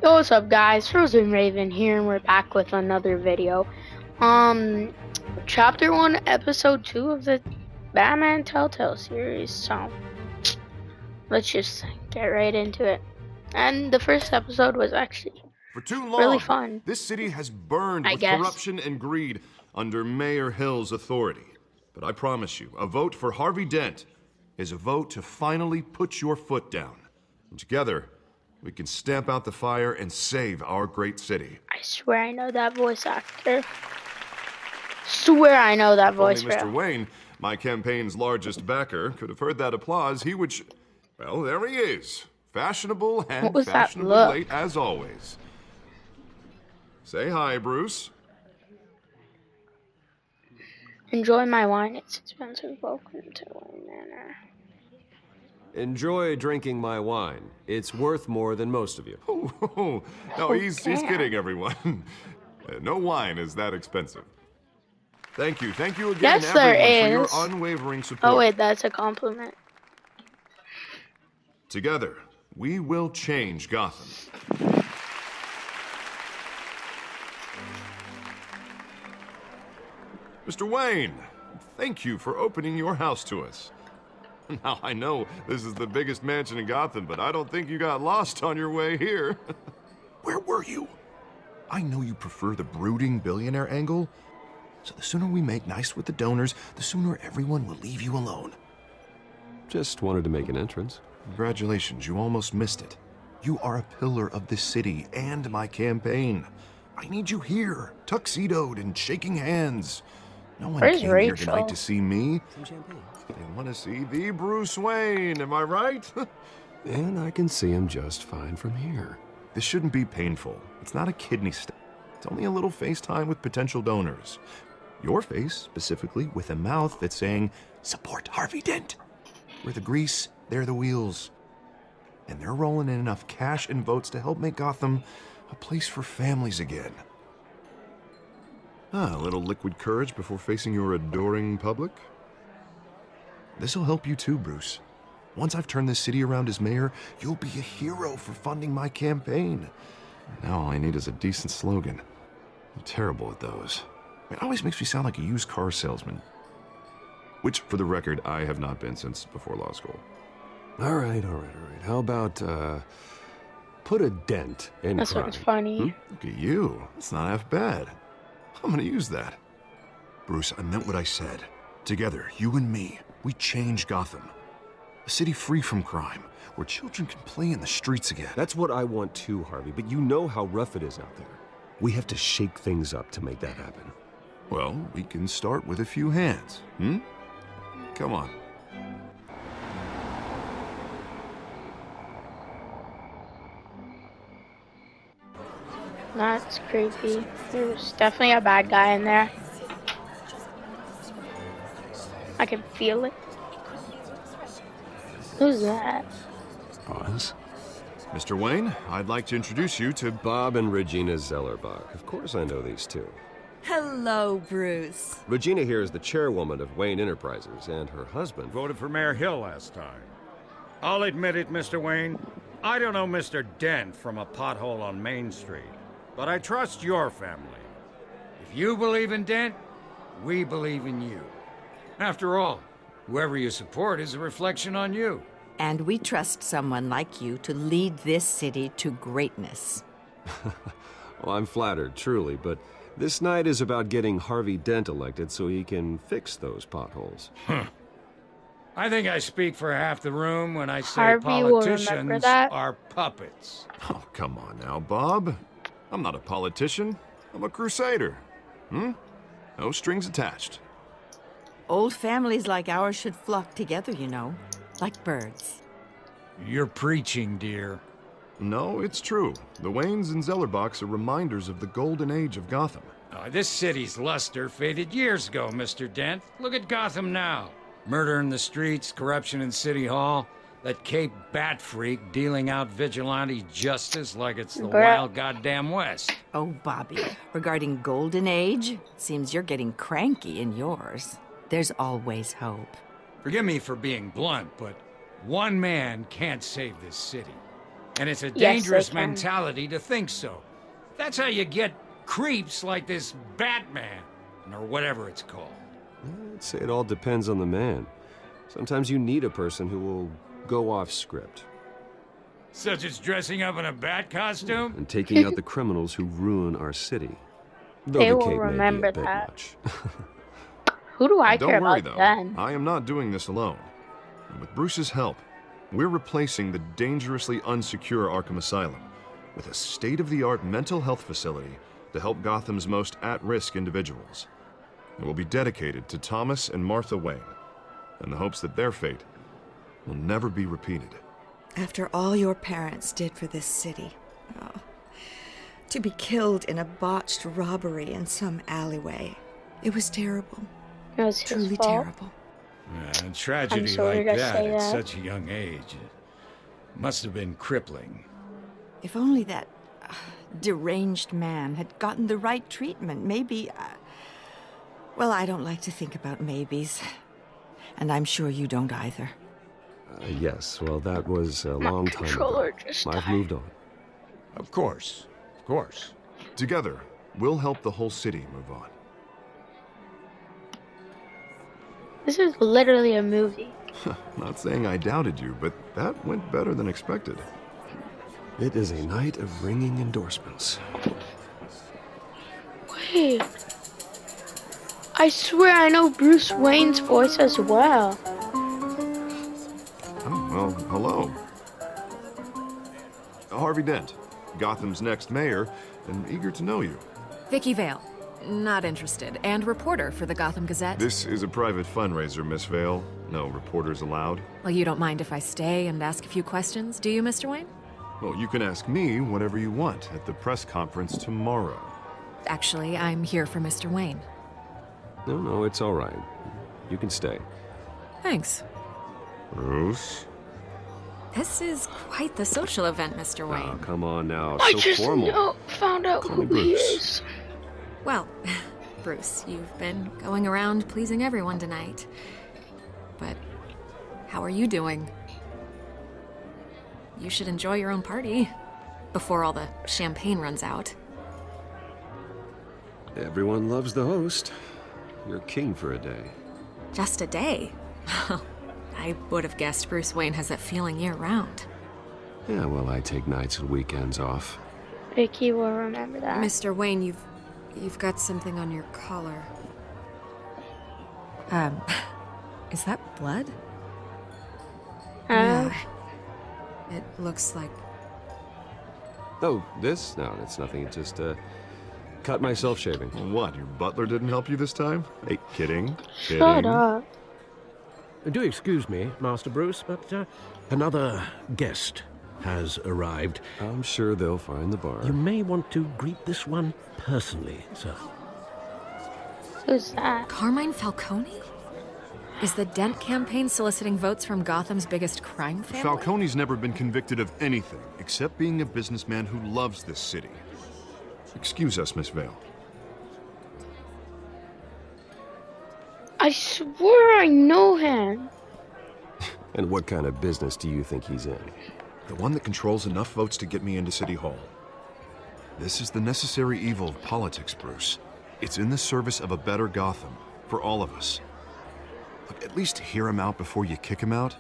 Yo, what's up guys, Frozen Raven here and we're back with another video. Chapter 1, Episode 2 of the Batman Telltale series, so let's just get right into it. And the first episode was actually For too long, really fun. This city has burned I with guess. corruption and greed under Mayor Hill's authority. But I promise you, a vote for Harvey Dent is a vote to finally put your foot down. And together, we can stamp out the fire and save our great city. I swear I know that voice actor. Swear I know that voice. Only Mr. Wayne, my campaign's largest backer, could have heard that applause. He would... Well, there he is. Fashionable and fashionably late as always. Say hi, Bruce. Enjoy my wine. It's expensive. Welcome to Wayne Manor. Enjoy drinking my wine. It's worth more than most of you. Oh, no, he's kidding, everyone. No wine is that expensive. Thank you again, Yes, there everyone, is. for your unwavering support. Oh wait, that's a compliment. Together, we will change Gotham. Mr. Wayne, thank you for opening your house to us. Now, I know this is the biggest mansion in Gotham, but I don't think you got lost on your way here. Where were you? I know you prefer the brooding billionaire angle, so the sooner we make nice with the donors, the sooner everyone will leave you alone. Just wanted to make an entrance. Congratulations, you almost missed it. You are a pillar of this city and my campaign. I need you here, tuxedoed and shaking hands. No one Where's came Rachel? here tonight to see me. Some champagne. They want to see the Bruce Wayne, am I right? And I can see him just fine from here. This shouldn't be painful. It's not a kidney stone. It's only a little FaceTime with potential donors. Your face, specifically, with a mouth that's saying, support Harvey Dent. We're the grease, they're the wheels. And they're rolling in enough cash and votes to help make Gotham a place for families again. A little liquid courage before facing your adoring public. This'll help you too, Bruce. Once I've turned this city around as mayor, you'll be a hero for funding my campaign. Now all I need is a decent slogan. I'm terrible at those. It always makes me sound like a used car salesman. Which, for the record, I have not been since before law school. All right. How about, put a dent in That crime? sounds funny. Look at you. It's not half bad. I'm gonna use that. Bruce, I meant what I said. Together, you and me, we change Gotham. A city free from crime, where children can play in the streets again. That's what I want too, Harvey, but you know how rough it is out there. We have to shake things up to make that happen. Well, we can start with a few hands, Come on. That's creepy. There's definitely a bad guy in there. I can feel it. Who's that? Pause. Mr. Wayne, I'd like to introduce you to Bob and Regina Zellerbach. Of course I know these two. Hello, Bruce. Regina here is the chairwoman of Wayne Enterprises, and her husband... Voted for Mayor Hill last time. I'll admit it, Mr. Wayne. I don't know Mr. Dent from a pothole on Main Street, but I trust your family. If you believe in Dent, we believe in you. After all, whoever you support is a reflection on you. And we trust someone like you to lead this city to greatness. Well, I'm flattered, truly, but this night is about getting Harvey Dent elected so he can fix those potholes. I think I speak for half the room when I say Harvey will remember politicians that. are puppets. Oh, come on now, Bob. I'm not a politician. I'm a crusader. No strings attached. Old families like ours should flock together, you know, like birds. You're preaching, dear. No, it's true. The Waynes and Zellerbachs are reminders of the golden age of Gotham. This city's luster faded years ago, Mr. Dent. Look at Gotham now. Murder in the streets, corruption in City Hall, that Cape Bat freak dealing out vigilante justice like it's the wild goddamn West. Oh, Bobby, regarding Golden Age, it seems you're getting cranky in yours. There's always hope. Forgive me for being blunt, but one man can't save this city. And it's a Yes, they dangerous can. mentality to think so. That's how you get creeps like this Batman, or whatever it's called. I'd say it all depends on the man. Sometimes you need a person who will go off script Such as dressing up in a bat costume? and taking out the criminals who ruin our city. Though They the will cape may be remember a bit that. much. Who do I Don't care worry, about though. then? I am not doing this alone. And with Bruce's help, we're replacing the dangerously unsecure Arkham Asylum with a state-of-the-art mental health facility to help Gotham's most at-risk individuals. It will be dedicated to Thomas and Martha Wayne, in the hopes that their fate will never be repeated. After all your parents did for this city. Oh, to be killed in a botched robbery in some alleyway. It was terrible. It was his Truly fault. terrible. A tragedy I'm sorry like to that say at that. such a young age must have been crippling. If only that deranged man had gotten the right treatment, maybe. Well, I don't like to think about maybes. And I'm sure you don't either. Yes, well, that was a My long time controller ago. just I've died. moved on. Of course. Of course. Together, we'll help the whole city move on. This is literally a movie. Not saying I doubted you, but that went better than expected. It is a night of ringing endorsements. Wait. I swear I know Bruce Wayne's voice as well. Oh, well, hello. Harvey Dent, Gotham's next mayor, and eager to know you. Vicky Vale. Not interested. And reporter for the Gotham Gazette. This is a private fundraiser, Miss Vale. No reporters allowed. Well, you don't mind if I stay and ask a few questions, do you, Mr. Wayne? Well, you can ask me whatever you want at the press conference tomorrow. Actually, I'm here for Mr. Wayne. No, it's all right. You can stay. Thanks. Bruce? This is quite the social event, Mr. Oh, Wayne. come on now. I So just formal. found out Call me who he Bruce. is. Well, Bruce, you've been going around pleasing everyone tonight. But how are you doing? You should enjoy your own party before all the champagne runs out. Everyone loves the host. You're king for a day. Just a day? I would have guessed Bruce Wayne has that feeling year-round. Yeah, well, I take nights and weekends off. Vicky will remember that. Mr. Wayne, you've got something on your collar. Is that blood? Oh, It looks like... Oh, this? No, it's nothing. It just, cut myself shaving. What, your butler didn't help you this time? Hey, kidding. shut up. Do excuse me, Master Bruce, but another guest has arrived. I'm sure they'll find the bar. You may want to greet this one personally, sir. Who's that? Carmine Falcone? Is the Dent campaign soliciting votes from Gotham's biggest crime family? Falcone's never been convicted of anything except being a businessman who loves this city. Excuse us, Miss Vale. I swear I know him. And what kind of business do you think he's in? The one that controls enough votes to get me into City Hall. This is the necessary evil of politics, Bruce. It's in the service of a better Gotham, for all of us. Look, at least hear him out before you kick him out.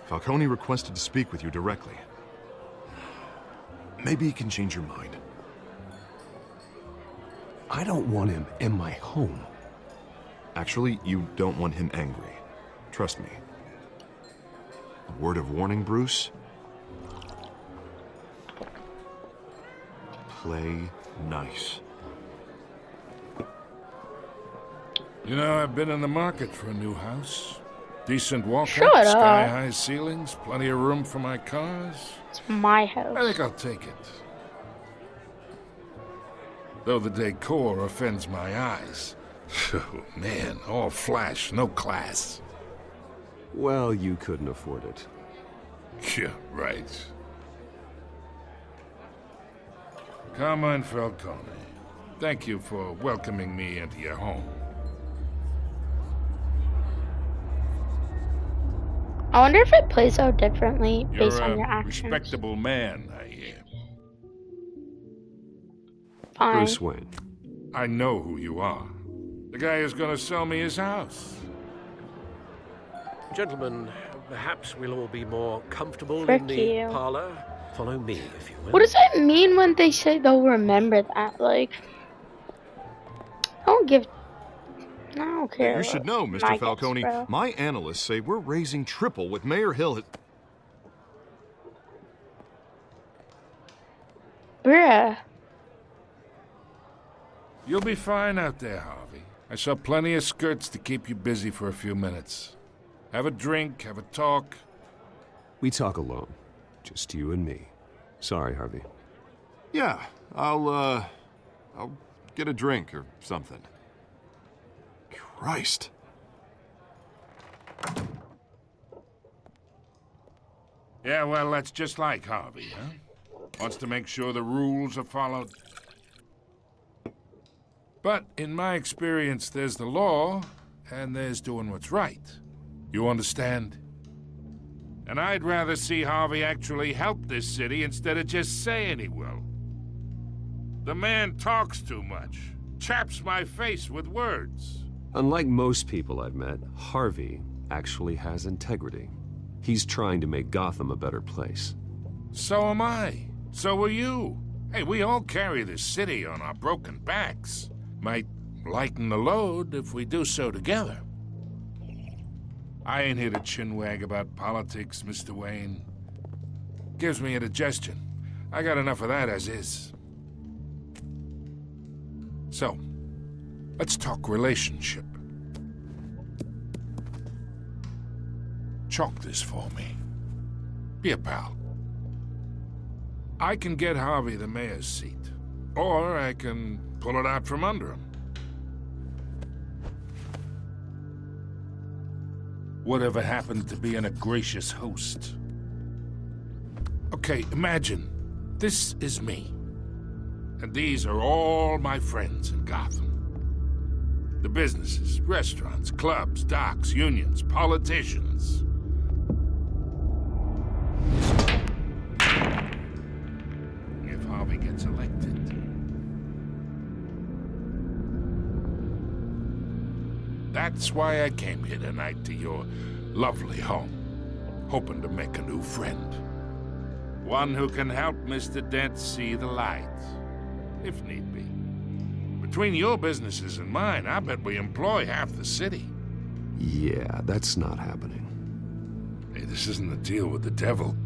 Falcone requested to speak with you directly. Maybe he can change your mind. I don't want him in my home. Actually, you don't want him angry. Trust me. A word of warning, Bruce. Play nice. You know, I've been in the market for a new house. Decent walkout, Shut up. sky-high ceilings, plenty of room for my cars. It's my I house. think I'll take it. Though the decor offends my eyes. Oh, man, all flash, no class. Well, you couldn't afford it. Yeah, right. Carmine Falcone, thank you for welcoming me into your home. I wonder if it plays out differently based You're on your a actions. respectable man, I hear. Fine. Bruce Wayne. I know who you are. The guy who's gonna sell me his house. Gentlemen, perhaps we'll all be more comfortable Frick in the you. parlor. Follow me, if you will. What does that mean when they say they'll remember that? Like, I don't care. You should know, Mr. my Falcone, guess, bro. my analysts say we're raising triple what Mayor Hill has... Bruh. You'll be fine out there, Harvey. I saw plenty of skirts to keep you busy for a few minutes. Have a drink, have a talk. We talk alone. Just you and me. Sorry, Harvey. Yeah, I'll get a drink or something. Christ. Yeah, well, that's just like Harvey, huh? Wants to make sure the rules are followed. But in my experience, there's the law, and there's doing what's right. You understand? And I'd rather see Harvey actually help this city instead of just saying he will. The man talks too much, chaps my face with words. Unlike most people I've met, Harvey actually has integrity. He's trying to make Gotham a better place. So am I. So are you. Hey, we all carry this city on our broken backs. Might lighten the load if we do so together. I ain't here to chinwag about politics, Mr. Wayne. Gives me indigestion. I got enough of that as is. So, let's talk relationship. Chalk this for me. Be a pal. I can get Harvey the mayor's seat, or I can pull it out from under him. Whatever happened to being a gracious host? Okay, imagine this is me, and these are all my friends in Gotham. The businesses, restaurants, clubs, docks, unions, politicians. If Harvey gets elected. That's why I came here tonight to your lovely home, hoping to make a new friend. One who can help Mr. Dent see the light, if need be. Between your businesses and mine, I bet we employ half the city. Yeah, that's not happening. Hey, this isn't a deal with the devil.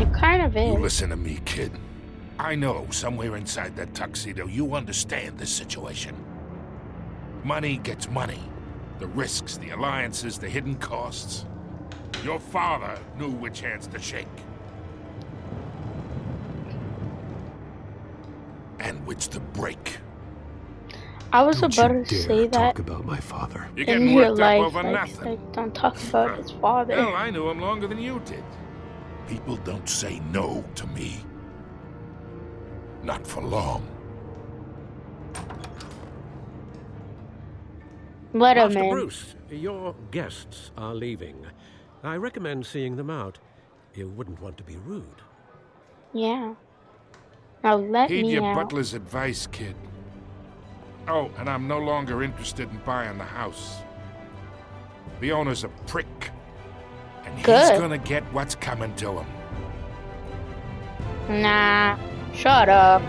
It kind of You is. listen to me, kid. I know somewhere inside that tuxedo you understand this situation. Money gets money. The risks, the alliances, the hidden costs. Your father knew which hands to shake. And which to break. I was Don't about you to dare say that talk about my father. You're in getting real worked life. up over Like, nothing. don't talk about his father. Hell, I knew him longer than you did. People don't say no to me. Not for long. Let him Master in. Bruce, your guests are leaving. I recommend seeing them out. You wouldn't want to be rude. Yeah. Now let Heed me your out. butler's advice, kid. Oh, and I'm no longer interested in buying the house. The owner's a prick. And he's Good. gonna get what's coming to him. Nah. Shut up.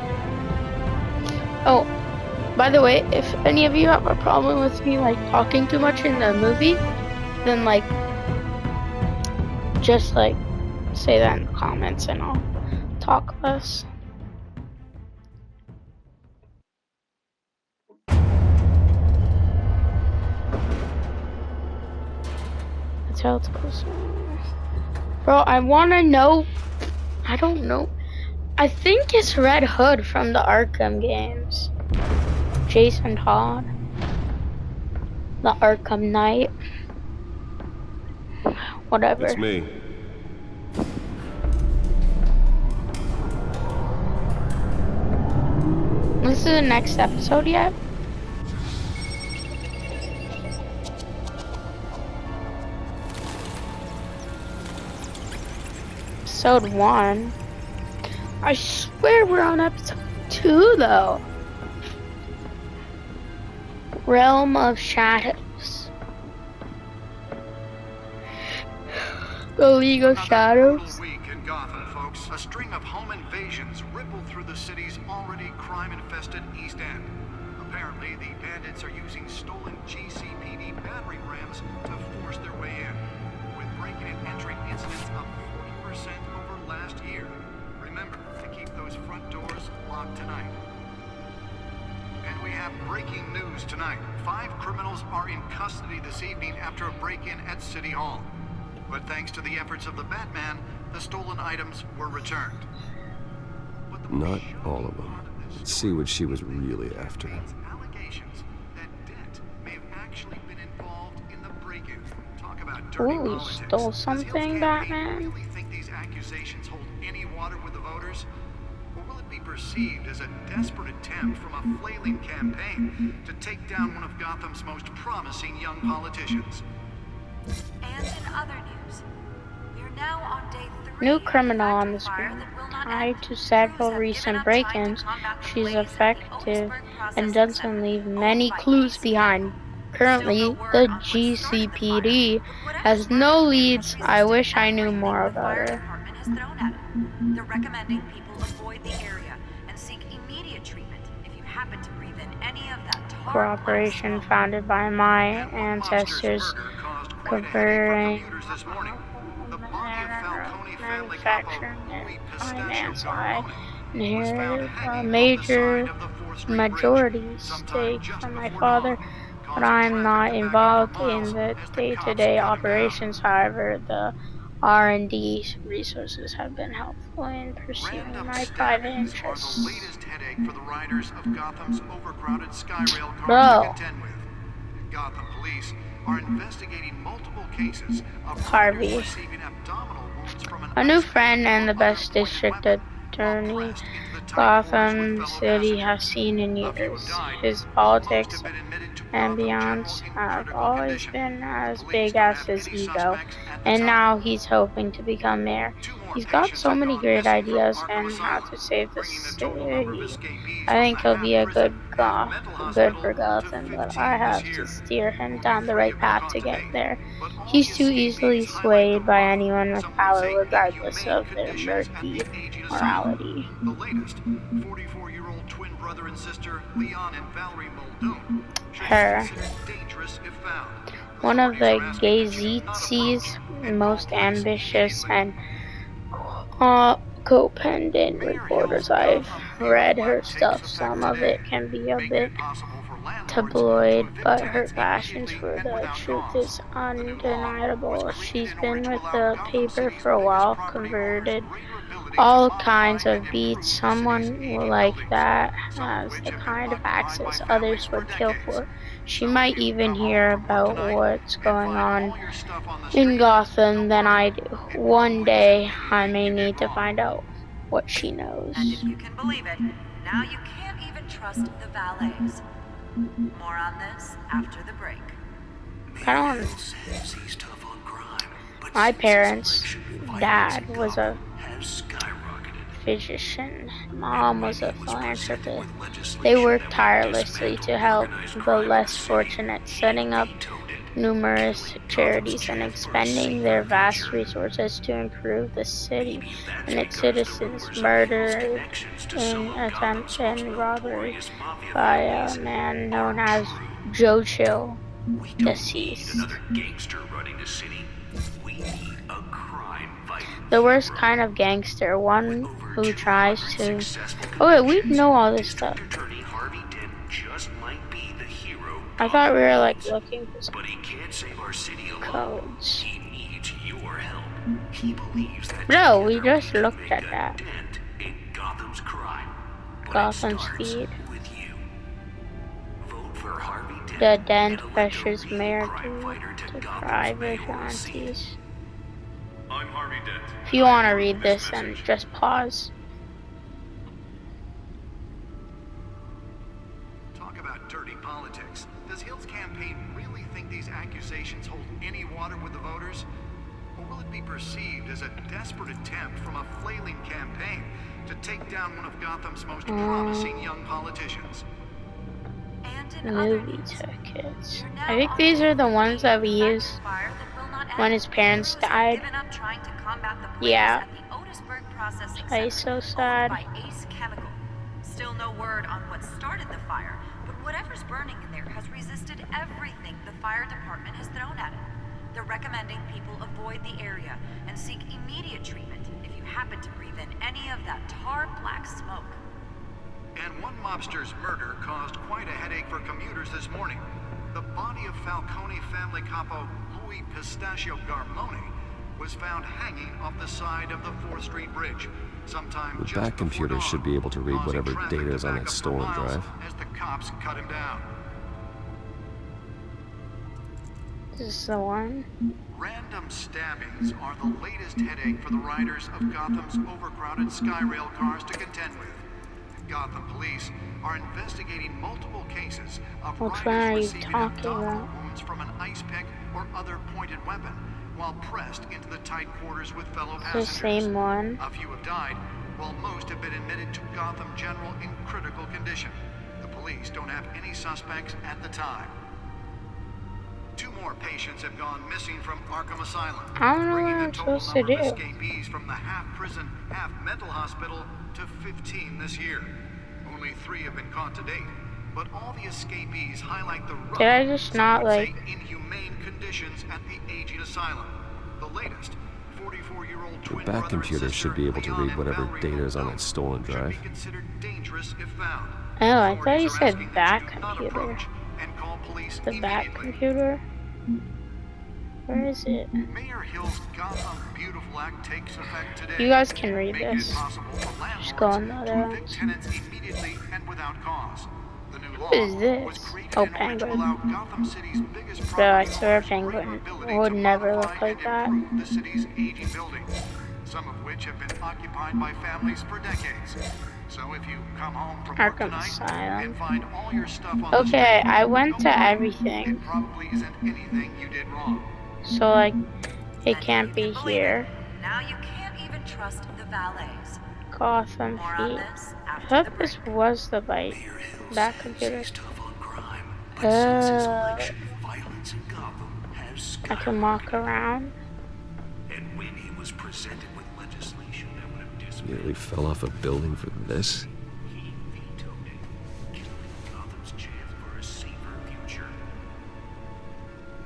Oh, by the way, if any of you have a problem with me like talking too much in the movie, then like just like say that in the comments and I'll talk less. That's how it's supposed to. Bro, I wanna know. I don't know. I think it's Red Hood from the Arkham games. Jason Todd. The Arkham Knight. Whatever. It's me. This is the next episode yet? episode 1. I swear we're on episode 2 though. Realm of Shadows. The League of Shadows. Week in Gotham, folks. A string of home invasions rippled through the city's already crime-infested East End. Apparently, the bandits are using stolen GCPD battering rams to force their way in, with breaking and entering incidents up 40% over last year. Remember to keep those front doors locked tonight. And we have breaking news tonight. 5 criminals are in custody this evening after a break-in at City Hall. But thanks to the efforts of the Batman, the stolen items were returned. Not all of them. Let's see what she was really after. Allegations that Dent may have actually been involved in the break-in. Talk about dirty Ooh, politics. stole Does something, Hill's campaign Batman? really think these accusations hold any water with the voters? Or will it be perceived as a desperate attempt from a flailing campaign to take down one of Gotham's most promising young politicians? And in other news, we're now on day 3. New criminal on the screen. Tied to several recent break-ins, she's effective and doesn't leave many clues behind. Currently, the GCPD has no leads. I wish I knew more about her. They're recommending people avoid the area and seek immediate treatment if you happen to breathe in any of that tar. Corporation founded by my ancestors, covering manufacturing and finance. I inherited a major majority stake from my father, but I'm not involved in the day-to-day operations. However, the R&D resources have been helpful in pursuing my private interests. The latest headache for the riders of Gotham's overcrowded Skyrail cars Bro. to contend with. Gotham police are investigating multiple cases of Harvey. riders receiving abdominal wounds from an A new friend and the best district attorney Gotham City has seen in years. His politics and beyonds have always been as big as his ego, and now he's hoping to become mayor. He's got so many great ideas on how to save the city. I think he'll be a good for Gotham, but I have to steer him down the right path to get there. He's too easily swayed by anyone with power, regardless of their murky morality. The latest, 44-year-old twin brother and sister Leon and Valerie Muldoon should Her. be considered dangerous if found. One of the Gazette's most ambitious and codependent reporters. I've read her stuff. Some of it can be a bit tabloid, but her passion for the truth is undeniable. She's been with the paper for a while, converted all kinds of beats. Someone like that has the kind of access others would kill for. She might even hear about what's going on in Gotham than I do. One day, I may need to find out what she knows. And if you can believe it, now you can't even trust the valets. More on this after the break. I don't. My parents' dad was a physician. Mom was a philanthropist. They worked tirelessly to help the less fortunate, setting up numerous charities and expending their vast resources to improve the city and its citizens. Murdered in attempted robbery by a man known as Joe Chill, deceased. The worst kind of gangster, one who tries to... Oh wait, we know all this stuff. I thought we were like looking for some codes. No, we just looked at that. Gotham Speed. The Dent pressures mayor to cry vigilantes. If you want to read this, then just pause. Talk about dirty politics. Does Hill's campaign really think these accusations hold any water with the voters? Or will it be perceived as a desperate attempt from a flailing campaign to take down one of Gotham's most promising young politicians? And in other Movie news, tickets. you're now I think on these day are the 3 ones that of we the used fire that will not when end. his parents Crews have died. given up trying to combat the blaze Yeah. at the Otisburg Processing I Center, so sad. owned by Ace Chemical. Still no word on what started the fire, but whatever's burning in there has resisted everything the fire department has thrown at it. They're recommending people avoid the area and seek immediate treatment if you happen to breathe in any of that tar black smoke. And one mobster's murder caused quite a headache for commuters this morning. The body of Falcone family capo Louis Pistachio Garmone was found hanging off the side of the 4th Street Bridge sometime The just back before computer dawn, should be able to read causing whatever traffic data to is on back that up for stolen miles drive. as the cops cut him down. This is the one. Random stabbings are the latest headache for the riders of Gotham's overcrowded Skyrail cars to contend with. Gotham police are investigating multiple cases of Which one are you riders receiving talking abdominal about? wounds from an ice pick or other pointed weapon while pressed into the tight quarters with fellow The passengers. same one. A few have died, while most have been admitted to Gotham General in critical condition. The police don't have any suspects at the time. 2 more patients have gone missing from Arkham Asylum, I don't know bringing what the I'm total supposed to number of do. escapees from the half-prison, half-mental hospital to 15 this year. Only 3 have been caught to date, but all the escapees highlight the rough, Did I just some not, would say like- inhumane conditions at the aging asylum. The latest, 44-year-old The twin back brother and computer sister, should be able to Leon read and whatever Valerie data is on Mondale, that stolen should drive. be considered dangerous if found. Oh, I thought Authorities you are said asking back that you do not computer. approach and call police The back immediately. computer? Where is it? Mayor Hill's Gotham Beautiful Act takes effect today. You guys can read making this. it possible for Just go on the landlords other to evict ones. tenants immediately and without cause. The new law What is this? was created Oh, in order to penguin. allow Gotham City's biggest Bro, I property swear a owners greater penguin ability would to never look modify like and that. improve the city's aging buildings, some of which have been occupied by families for decades. So if you come home from work Arkham tonight Asylum. and find all your stuff on the Okay, street, I went don't to worry. everything. It probably isn't anything you did wrong. So, like, it And can't if be you can believe here. it, now you can't even trust the valets. Gotham More on feet. this I after the thought this break. was the bite. Back computer. I can walk around. And when he was presented with legislation that would have dismissed, Nearly fell off a building for this. he vetoed it, killing Gotham's chance for a safer future.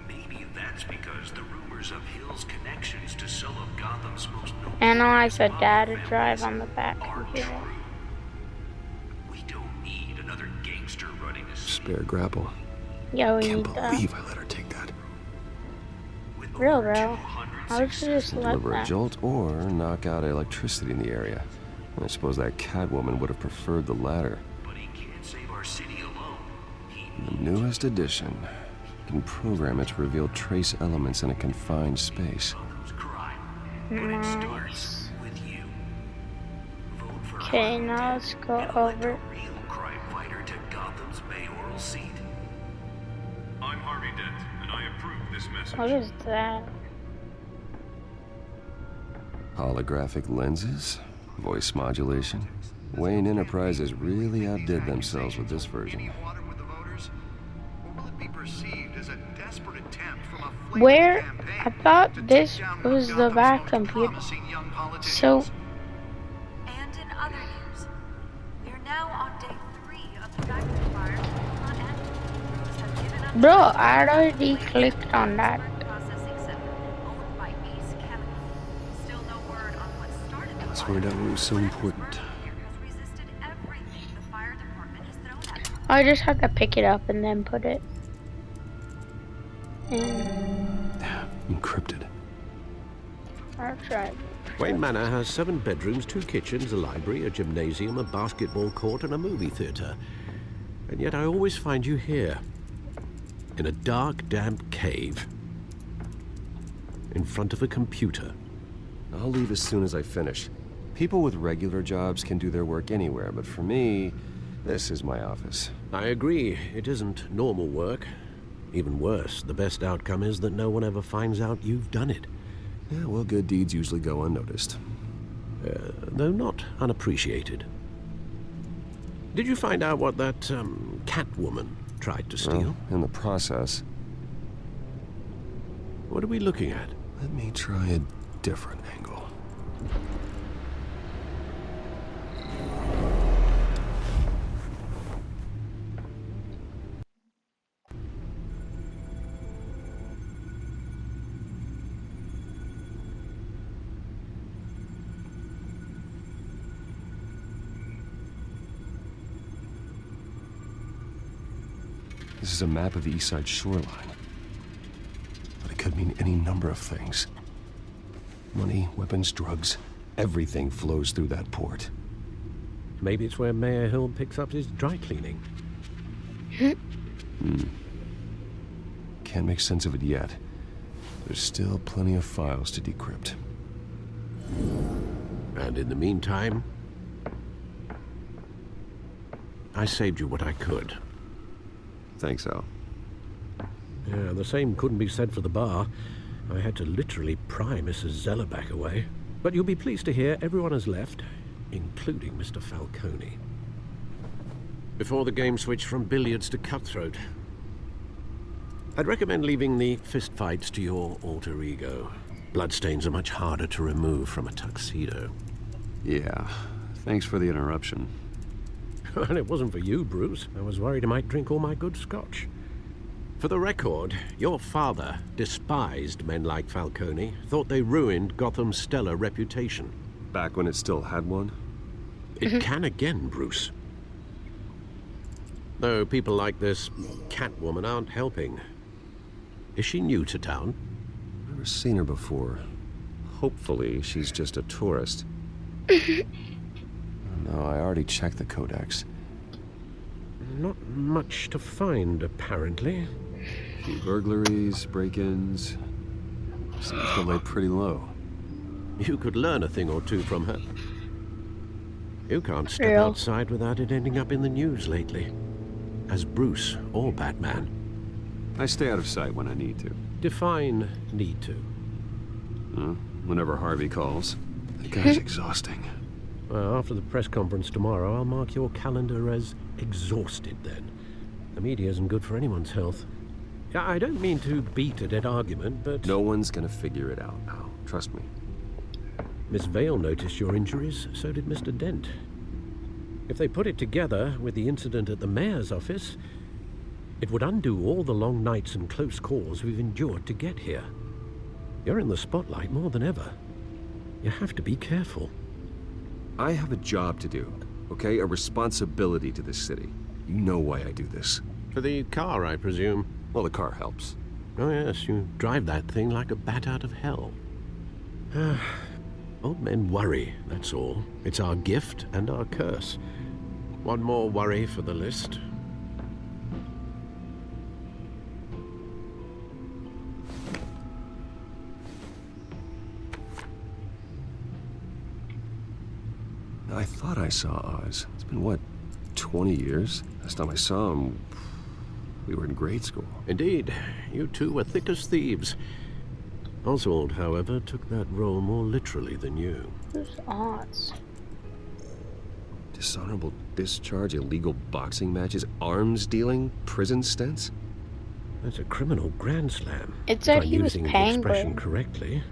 Maybe that's because the rumors of Hill's connections to some of Gotham's most noble Analyze the data families drive on the back are computer. true. We don't need another gangster running the city. Spare grapple. Yeah, we Can't need that. believe I let her take that. With Real, over bro. 200 How would you just let Deliver a that? jolt or knock out electricity in the area. I suppose that Catwoman would have preferred the latter. But he can't save our city alone. He The newest edition can program it to reveal trace elements in a confined space. Gotham's crime. But it starts Nice. with you. Vote for Okay, Harvey now Dent let's go and elect a over. real crime fighter to Gotham's mayoral seat. I'm Harvey Dent, and I approve this message. What is that? Holographic lenses, voice modulation. Wayne Enterprises really outdid themselves with this version. Any water with the voters? Or will it be perceived as a desperate attempt from a flailing Where? campaign I thought to this take down one was of the Gotham's back most computer. promising young politicians? So, And in other news, we are now on day 3 of the factory fire that will not end. Crews have given up bro, trying to I combat already the blaze clicked on at that. the processing center, owned by Ace Chemical. Still no word on what started the Let's fire. find out what was so Whatever's important. burning here has resisted everything the fire department has thrown at it. I just have to pick it up and then put it in. Encrypted. I'll try. Wayne Manor has 7 bedrooms, 2 kitchens, a library, a gymnasium, a basketball court, and a movie theater. And yet I always find you here, in a dark, damp cave, in front of a computer. I'll leave as soon as I finish. People with regular jobs can do their work anywhere, but for me, this is my office. I agree, it isn't normal work. Even worse, the best outcome is that no one ever finds out you've done it. Yeah, well, good deeds usually go unnoticed. Though not unappreciated. Did you find out what that Catwoman tried to steal? Well, in the process. What are we looking at? Let me try a different angle. This is a map of the East Side shoreline. But it could mean any number of things. Money, weapons, drugs, everything flows through that port. Maybe it's where Mayor Hill picks up his dry cleaning. Can't make sense of it yet. There's still plenty of files to decrypt. And in the meantime, I saved you what I could. Thanks, Al. Yeah, the same couldn't be said for the bar. I had to literally pry Mrs. Zellerback away. But you'll be pleased to hear everyone has left, including Mr. Falcone. Before the game switched from billiards to cutthroat. I'd recommend leaving the fistfights to your alter ego. Bloodstains are much harder to remove from a tuxedo. Yeah, thanks for the interruption. And it wasn't for you, Bruce. I was worried I might drink all my good scotch. For the record, your father despised men like Falcone, thought they ruined Gotham's stellar reputation. Back when it still had one? It can again, Bruce. Though people like this Catwoman aren't helping. Is she new to town? Never seen her before. Hopefully, she's just a tourist. No, I already checked the codex. Not much to find, apparently. A few burglaries, break-ins. Seems to lay pretty low. You could learn a thing or two from her. You can't step outside without it ending up in the news lately. As Bruce or Batman. I stay out of sight when I need to. Define need to. Whenever Harvey calls. That guy's exhausting. Well, after the press conference tomorrow, I'll mark your calendar as exhausted then. The media isn't good for anyone's health. I don't mean to beat a dead argument, but... No one's gonna figure it out, Al. Trust me. Miss Vale noticed your injuries, so did Mr. Dent. If they put it together with the incident at the mayor's office, it would undo all the long nights and close calls we've endured to get here. You're in the spotlight more than ever. You have to be careful. I have a job to do, okay? A responsibility to this city. You know why I do this. For the car, I presume. Well, the car helps. Oh yes, you drive that thing like a bat out of hell. Old men worry, that's all. It's our gift and our curse. One more worry for the list. I thought I saw Oz. It's been, what, 20 years? Last time I saw him, we were in grade school. Indeed. You two were thick as thieves. Oswald, however, took that role more literally than you. Who's Oz? Dishonorable discharge, illegal boxing matches, arms dealing, prison stints? That's a criminal grand slam. It said if I'm he was using the expression Penguin. correctly.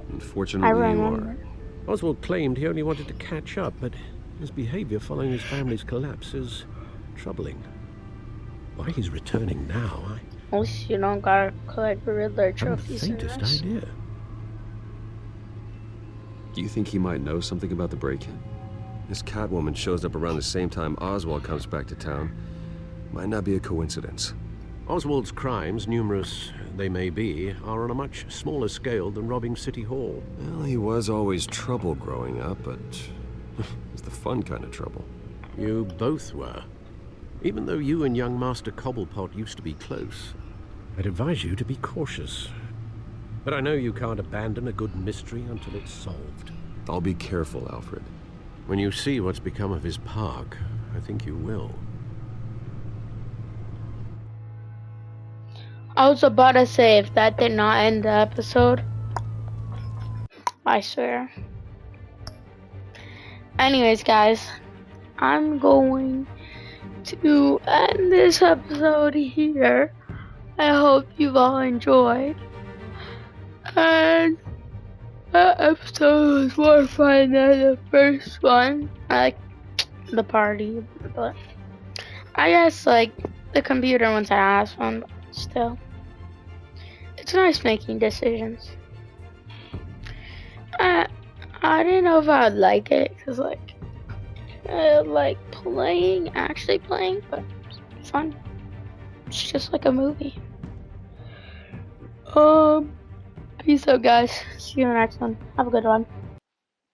Unfortunately, I you remember. are. Oswald claimed he only wanted to catch up, but his behavior following his family's collapse is troubling. Why he's returning now, At least you don't gotta collect Riddler I haven't the trophies. in faintest this. idea. Do you think he might know something about the break-in? This Catwoman shows up around the same time Oswald comes back to town. Might not be a coincidence. Oswald's crimes, numerous they may be, are on a much smaller scale than robbing City Hall. Well, he was always trouble growing up, but it's the fun kind of trouble. You both were. Even though you and young Master Cobblepot used to be close, I'd advise you to be cautious. But I know you can't abandon a good mystery until it's solved. I'll be careful, Alfred. When you see what's become of his park, I think you will. I was about to say, if that did not end the episode, I swear. Anyways, guys, I'm going to end this episode here. I hope you've all enjoyed. And that episode was more fun than the first one. I like the party, but I guess like the computer one's an ass one, but still. It's nice making decisions. I didn't know if I would like it, cause like I like actually playing, but it's fun. It's just like a movie. Peace out, guys. See you in the next one. Have a good one.